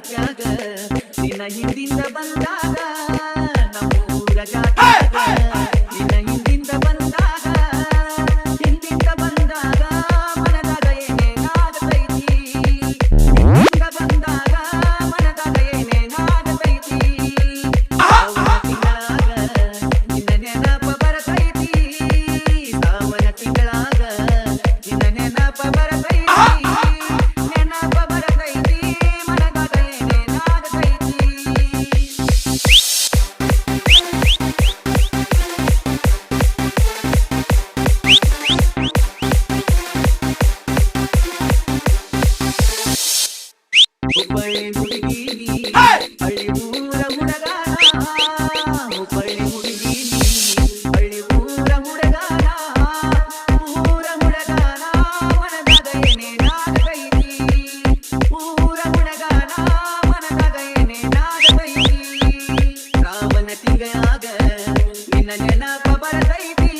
ಜಾತ್ಯಾಗ ನಿನ್ನ ಹಿಂದಿಂದ ಬಂದಾಗ ನಮ್ಮೂರ ಜಾತ್ಯಾಗ ನಿನ್ನ ಹಿಂದಿಂದ ಬಂದಾಗ ಹಿಂದಿಂದ ಬಂದಾಗ ಮನದಾಗ ಏನೇನಾಗತೈತಿ ಹಿಂದಿಂದ ಬಂದಾಗ ಮನದಾಗ ಏನೇನಾಗತೈತಿ ಸಾವನ ತಿಂಗಳಾಗ ನಿನ್ನ ನೆನಪ ಬರತೈತಿ ಸಾವನ ತಿಂಗಳಾಗ ನಿನ್ನ ನೆನಪ ಬರತೈತಿ ನೆನಪ ಬರತೈತಿ ಮನದಾಗ ಏನೇನಾಗತೈತಿ ಹುಬ್ಬಳ್ಳಿ ಹುಡುಗಿ ಹಳ್ಳಿ ಊರ ಹುಡುಗಾನ ಹುಬ್ಬಳ್ಳಿ ಹುಡುಗಿ ಹಳ್ಳಿ ಊರ ಹುಡುಗಾನ ಊರ ಹುಡುಗಾನ ಮನದಾಗ ಏನೇನಾಗತೈತಿ ಊರ ಹುಡುಗಾನ ಮನದಾಗ ಏನೇನಾಗತೈತಿ ಶ್ರಾವಣ ತಿಂಗಳಾಗ ನಿನ್ನ ನೆನಪ ಬರತೈತಿ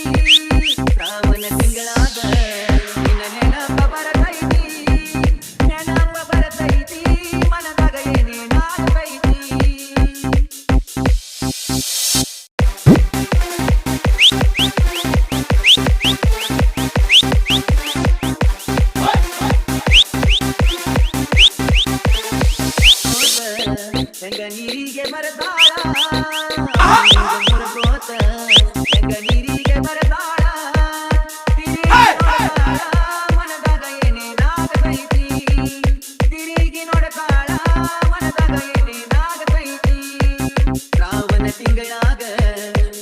ಶ್ರಾವಣ ತಿಂಗಳಾಗ ನಿನ್ನ ನೆನಪ ಬರತೈತಿ ನೆನಪ ಬರತೈತಿ ಮನದಾಗ ಏನೇನಾಗತೈತಿ ಹೆಂಗ ನೀರಿಗೆ ಮರದಾಳ ಮುರಗೋತ ಹೆಂಗ ನೀರಿಗೆ ಮರದಾಳ ಮನದಾಗ ಏನೇನಾಗತೈತಿ ತಿರುಗಿ ನೋಡತಾಳ ಮನದಾಗ ಏನೇನಾಗತೈತಿ ಶ್ರಾವಣ ತಿಂಗಳಾಗ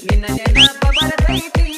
ನಿನ್ನ ನೆನಪ ಬರತೈತಿ